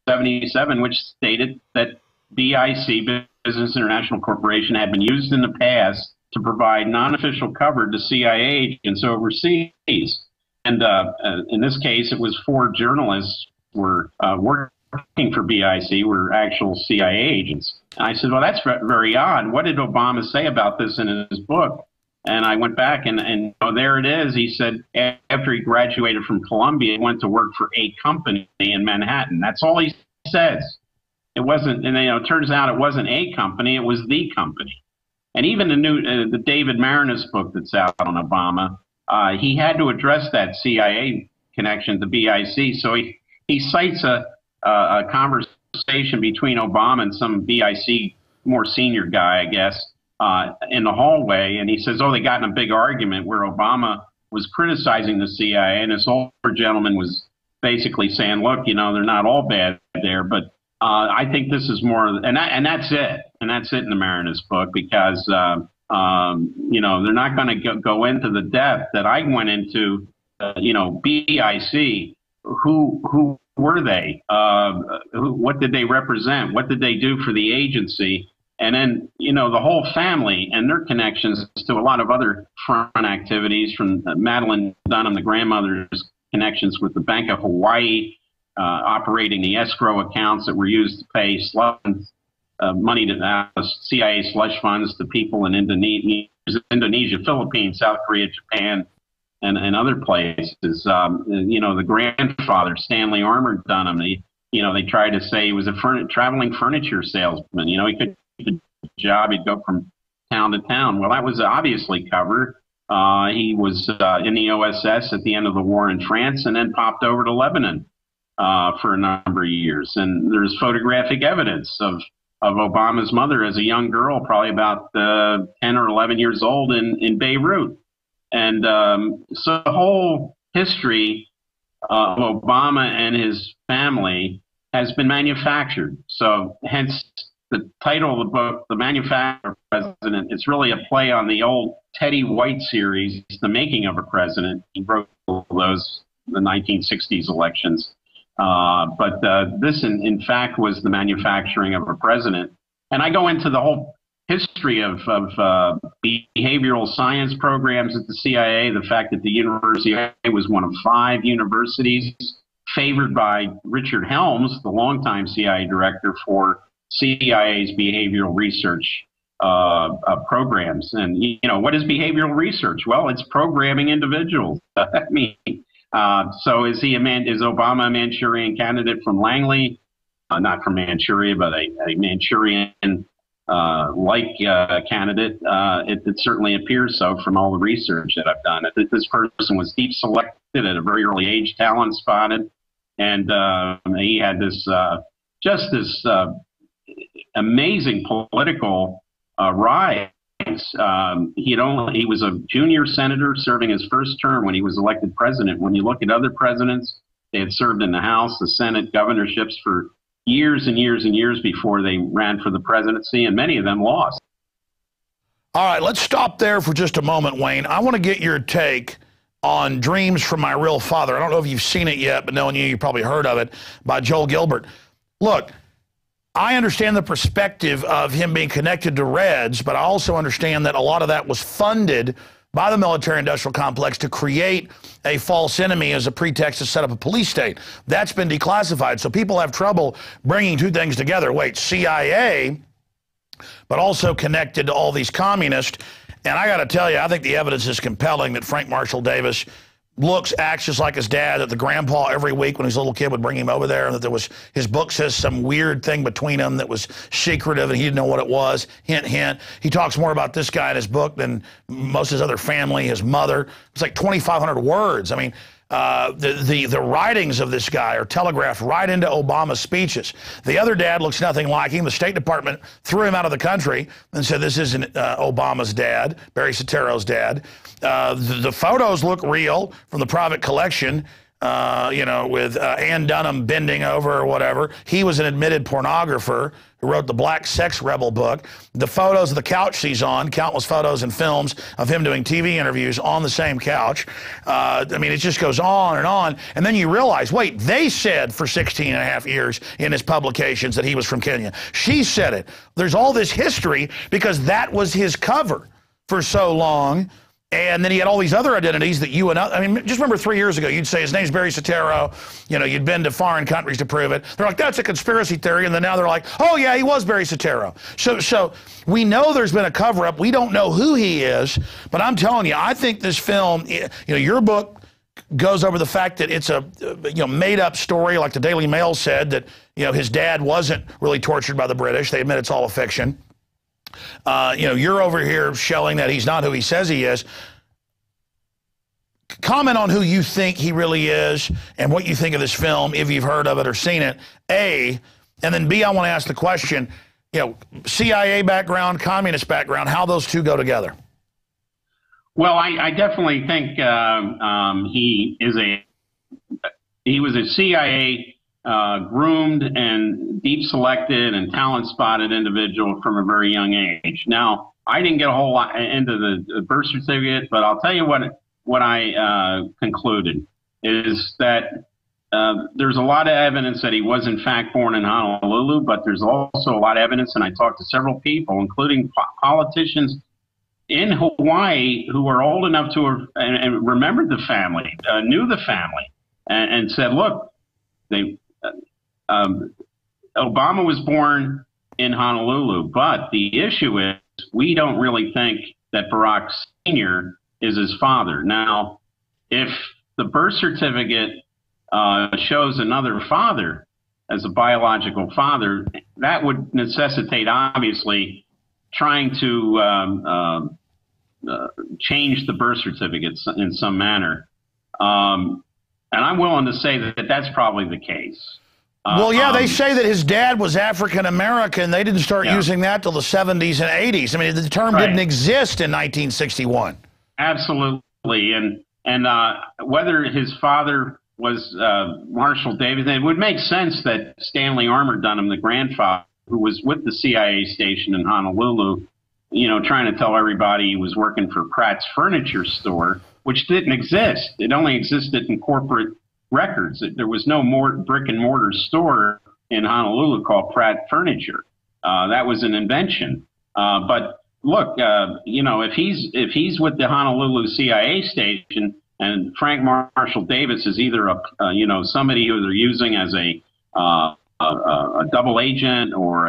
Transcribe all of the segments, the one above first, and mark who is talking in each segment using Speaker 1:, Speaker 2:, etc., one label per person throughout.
Speaker 1: TV.07, which stated that BIC, Business International Corporation, had been used in the past to provide non-official cover to CIA agents overseas. And in this case, it was 4 journalists were working for BIC, were actual CIA agents. And I said, well, that's very odd. What did Obama say about this in his book? And I went back and oh, there it is. He said after he graduated from Columbia, he went to work for a company in Manhattan. That's all he says. It wasn't, and it turns out it wasn't a company, it was the company. And even the David Maraniss book that's out on Obama, he had to address that CIA connection to BIC. So he cites a conversation between Obama and some BIC more senior guy, I guess, in the hallway, and he says, oh, they got in a big argument where Obama was criticizing the CIA, and this older gentleman was basically saying, look, they're not all bad there, but I think this is more, and that's it. And that's it in the Maraniss book, because, they're not going to go into the depth that I went into, BIC, who were they? What did they represent? What did they do for the agency? And then, the whole family and their connections to a lot of other front activities, from Madeline Dunham, the grandmother's connections with the Bank of Hawaii, operating the escrow accounts that were used to pay money to CIA slush funds to people in Indonesia, Philippines, South Korea, Japan, and other places. The grandfather, Stanley Armour Dunham, they tried to say he was a traveling furniture salesman. He couldn't keep a job. He'd go from town to town. Well, that was obviously covered. He was in the OSS at the end of the war in France, and then popped over to Lebanon for a number of years. And there's photographic evidence of Obama's mother as a young girl, probably about 10 or 11 years old, in Beirut. And so the whole history of Obama and his family has been manufactured. So hence the title of the book, The Manufacturer President. It's really a play on the old Teddy White series, The Making of a President. He wrote those in the 1960s elections. But this, in fact, was the manufacturing of a president. And I go into the whole history of behavioral science programs at the CIA, the fact that the University was one of 5 universities favored by Richard Helms, the longtime CIA director, for CIA's behavioral research programs. And, what is behavioral research? Well, it's programming individuals. I mean, so is Obama a Manchurian candidate from Langley? Not from Manchuria, but a Manchurian candidate. It certainly appears so from all the research that I've done. This person was deep selected at a very early age, talent spotted, and he had this amazing political rise. He was a junior senator serving his first term when he was elected president. When you look at other presidents, they had served in the House, the Senate, governorships for years and years and years before they ran for the presidency, and many of them lost.
Speaker 2: All right, let's stop there for just a moment, Wayne. I want to get your take on Dreams from My Real Father. I don't know if you've seen it yet, but knowing you probably heard of it, by Joel Gilbert. Look, I understand the perspective of him being connected to Reds, but I also understand that a lot of that was funded by the military-industrial complex to create a false enemy as a pretext to set up a police state. That's been declassified, so people have trouble bringing two things together. Wait, CIA, but also connected to all these communists. And I got to tell you, I think the evidence is compelling that Frank Marshall Davis acts just like his dad, that the grandpa every week when he was a little kid would bring him over there, and that his book says some weird thing between them that was secretive and he didn't know what it was. Hint, hint. He talks more about this guy in his book than most of his other family, his mother. It's like 2,500 words. I mean, the writings of this guy are telegraphed right into Obama's speeches. The other dad looks nothing like him. The State Department threw him out of the country and said this isn't Obama's dad, Barry Soetoro's dad. The photos look real from the private collection. you know, with Ann Dunham bending over or whatever. He was an admitted pornographer who wrote the Black Sex Rebel book. The photos of the couch he's on, countless photos and films of him doing TV interviews on the same couch. I mean, it just goes on. And then you realize, wait, they said for 16 and a half years in his publications that he was from Kenya. She said it. There's all this history because that was his cover for so long. And then he had all these other identities that you and I mean, just remember 3 years ago, you'd say his name's Barry Soetoro. You know, you'd been to foreign countries to prove it. They're like, that's a conspiracy theory. And then now they're like, oh, yeah, he was Barry Soetoro. So we know there's been a cover-up. We don't know who he is. But I'm telling you, I think this film, you know, your book goes over the fact that it's a made-up story, like the Daily Mail said, that, you know, his dad wasn't really tortured by the British. They admit it's all a fiction. You know, you're over here showing that he's not who he says he is. Comment on who you think he really is and what you think of this film, if you've heard of it or seen it, A. And then B, I want to ask the question, you know, CIA background, communist background, how those two go together.
Speaker 1: Well, I definitely think he was a CIA groomed and deep selected and talent spotted individual from a very young age. Now, I didn't get a whole lot into the birth certificate, but I'll tell you what I concluded is that there's a lot of evidence that he was in fact born in Honolulu, but there's also a lot of evidence, and I talked to several people, including politicians in Hawaii who are old enough to have and remembered the family, knew the family, and said, look, Obama was born in Honolulu, but the issue is we don't really think that Barack Sr. is his father. Now, if the birth certificate shows another father as a biological father, that would necessitate, obviously, trying to change the birth certificate in some manner. And I'm willing to say that that's probably the case.
Speaker 2: Well, yeah, they say that his dad was African-American. They didn't start using that till the 70s and 80s. I mean, the term didn't exist in 1961.
Speaker 1: Absolutely. And whether his father was Marshall Davis, it would make sense that Stanley Armour Dunham, the grandfather, who was with the CIA station in Honolulu, you know, trying to tell everybody he was working for Pratt's Furniture Store, which didn't exist. It only existed in corporate records. There was no more brick and mortar store in Honolulu called Pratt Furniture. That was an invention. But look, you know, if he's with the Honolulu CIA station, and Frank Marshall Davis is either somebody who they're using as a double agent or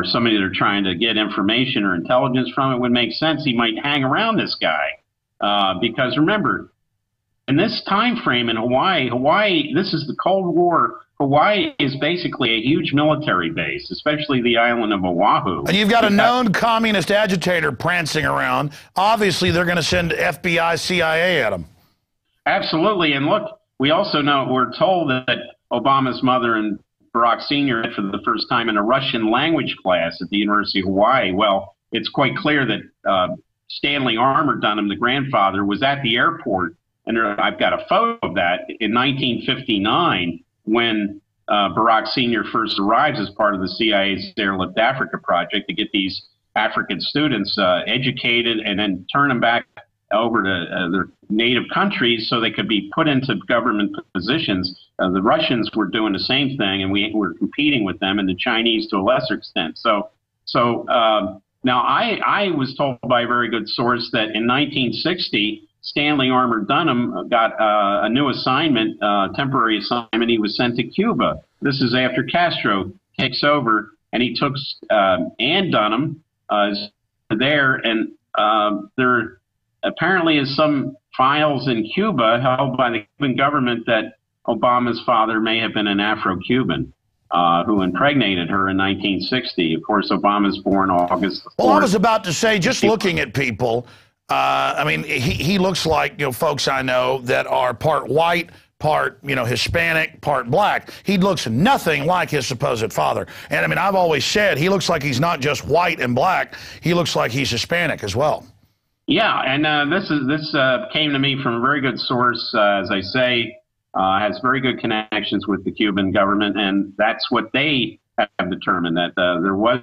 Speaker 1: somebody they're trying to get information or intelligence from, it would make sense he might hang around this guy. Because remember, in this time frame in Hawaii, this is the Cold War. Hawaii is basically a huge military base, especially the island of Oahu. And
Speaker 2: you've got a known communist agitator prancing around. Obviously, they're going to send FBI, CIA at him.
Speaker 1: Absolutely. And look, we also know, we're told that Obama's mother and Barack Sr. for the first time in a Russian language class at the University of Hawaii. Well, it's quite clear that Stanley Armour Dunham, the grandfather, was at the airport, and I've got a photo of that, in 1959 when Barack Sr. first arrives as part of the CIA's Airlift Africa project to get these African students educated and then turn them back over to their native countries so they could be put into government positions. The Russians were doing the same thing, and we were competing with them, and the Chinese to a lesser extent. So now I was told by a very good source that in 1960, Stanley Armour Dunham got a new assignment, temporary assignment. He was sent to Cuba. This is after Castro takes over, and he took Ann Dunham there, and there apparently is some files in Cuba held by the Cuban government that Obama's father may have been an Afro-Cuban who impregnated her in 1960. Of course, Obama's born August the 4th.
Speaker 2: Well, I was about to say, just looking at people, I mean, he looks like, you know, folks I know that are part white, part, you know, Hispanic, part black. He looks nothing like his supposed father. And I mean, I've always said he looks like he's not just white and black. He looks like he's Hispanic as well.
Speaker 1: Yeah, and this came to me from a very good source, as I say, has very good connections with the Cuban government, and that's what they have determined, that there was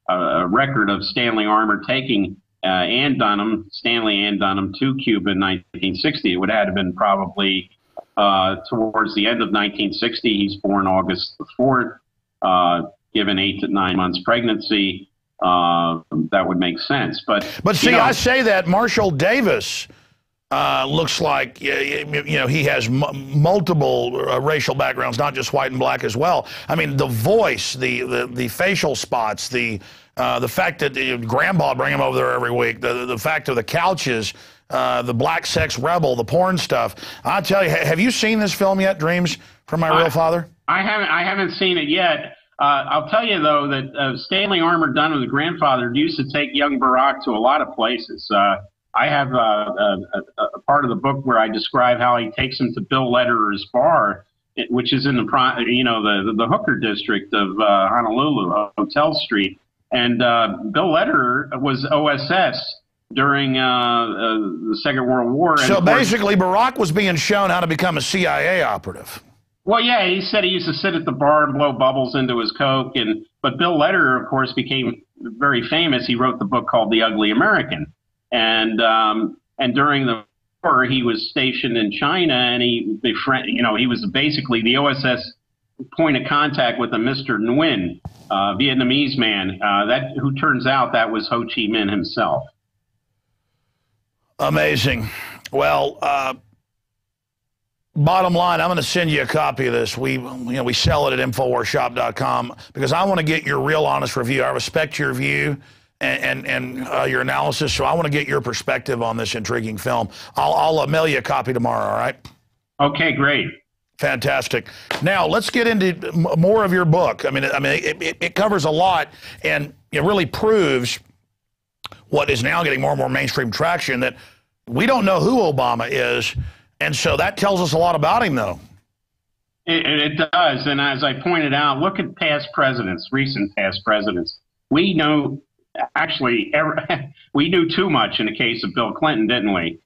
Speaker 1: a record of Stanley Armour taking Stanley and Dunham to Cuba in 1960. It would have been probably towards the end of 1960. He's born August the 4th, given 8 to 9 months pregnancy. That would make sense. But
Speaker 2: see, I say that Marshall Davis looks like, he has multiple racial backgrounds, not just white and black as well. I mean, the voice, the facial spots, the fact that Grandpa bring him over there every week, the fact of the couches, the black sex rebel, the porn stuff. I tell you, have you seen this film yet, Dreams from My Real Father?
Speaker 1: I haven't seen it yet. I'll tell you, though, that Stanley Armour Dunham, the grandfather, used to take young Barack to a lot of places. I have a part of the book where I describe how he takes him to Bill Lederer's bar, which is in the hooker district of Honolulu, Hotel Street. And Bill Lederer was OSS during the Second World War.
Speaker 2: So basically, Barack was being shown how to become a CIA operative.
Speaker 1: Well, yeah, he said he used to sit at the bar and blow bubbles into his Coke. But Bill Lederer, of course, became very famous. He wrote the book called The Ugly American. And during the war, he was stationed in China, and he was basically the OSS point of contact with a Mr. Nguyen, Vietnamese man, who turns out that was Ho Chi Minh himself.
Speaker 2: Amazing. Well, bottom line, I'm going to send you a copy of this. We sell it at InfoWarsShop.com because I want to get your real honest review. I respect your view and your analysis, so I want to get your perspective on this intriguing film. I'll mail you a copy tomorrow, all right?
Speaker 1: Okay, great.
Speaker 2: Fantastic. Now, let's get into more of your book. I mean, it covers a lot, and it really proves what is now getting more and more mainstream traction, that we don't know who Obama is, and so that tells us a lot about him, though.
Speaker 1: It does, and as I pointed out, look at past presidents, recent past presidents. We know, actually, we knew too much in the case of Bill Clinton, didn't we?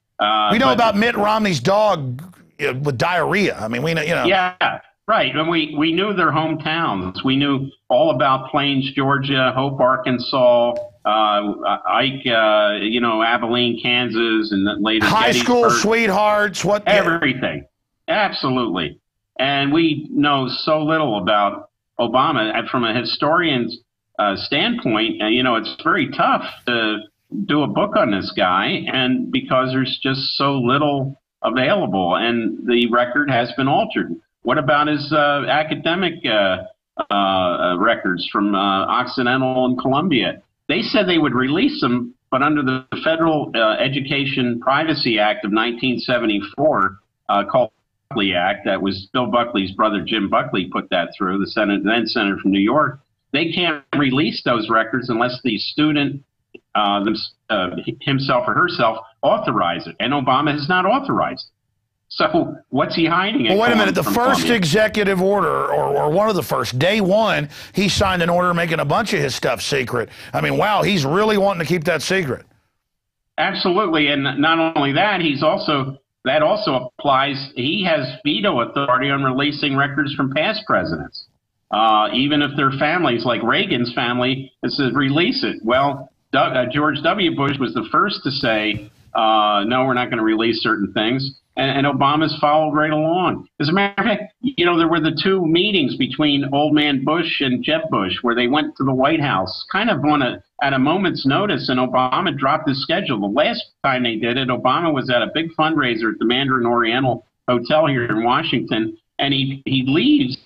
Speaker 2: We know about Mitt Romney's dog with diarrhea. I mean, we know,
Speaker 1: Yeah, right. And we knew their hometowns. We knew all about Plains, Georgia, Hope, Arkansas, Ike, Abilene, Kansas, and then later
Speaker 2: high school sweethearts.
Speaker 1: Everything. Absolutely. And we know so little about Obama. From a historian's standpoint, it's very tough to do a book on this guy, and because there's just so little available, and the record has been altered. What about his academic records from Occidental and Columbia? They said they would release them, but under the Federal Education Privacy Act of 1974, called the Buckley Act, that was Bill Buckley's brother Jim Buckley put that through, the then senator from New York. They can't release those records unless the student himself or herself authorize it, and Obama has not authorized it. So what's he hiding?
Speaker 2: Well, wait a minute. The first executive order, or one of the first, day one, he signed an order making a bunch of his stuff secret. I mean, wow, he's really wanting to keep that secret.
Speaker 1: Absolutely, and not only that, that also applies. He has veto authority on releasing records from past presidents, even if their families, like Reagan's family, it says release it. Well, George W. Bush was the first to say, no, we're not going to release certain things. And Obama's followed right along. As a matter of fact, there were the two meetings between old man Bush and Jeb Bush where they went to the White House kind of at a moment's notice, and Obama dropped his schedule. The last time they did it, Obama was at a big fundraiser at the Mandarin Oriental Hotel here in Washington, and he leaves,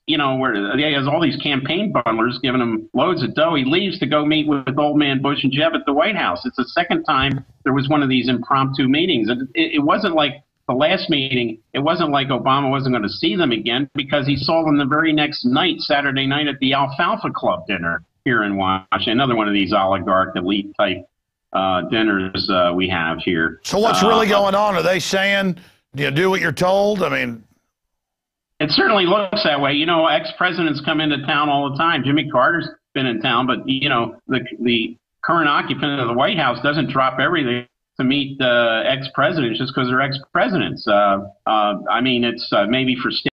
Speaker 1: where he has all these campaign bundlers giving him loads of dough. He leaves to go meet with old man Bush and Jeb at the White House. It's the second time there was one of these impromptu meetings. And it wasn't like the last meeting. It wasn't like Obama wasn't going to see them again, because he saw them the very next night, Saturday night, at the Alfalfa Club dinner here in Washington. Another one of these oligarch elite type dinners we have here.
Speaker 2: So what's really going on? Are they saying, do what you're told? I mean,
Speaker 1: it certainly looks that way. Ex-presidents come into town all the time. Jimmy Carter's been in town, but the current occupant of the White House doesn't drop everything to meet ex-presidents just because they're ex-presidents. I mean, it's maybe for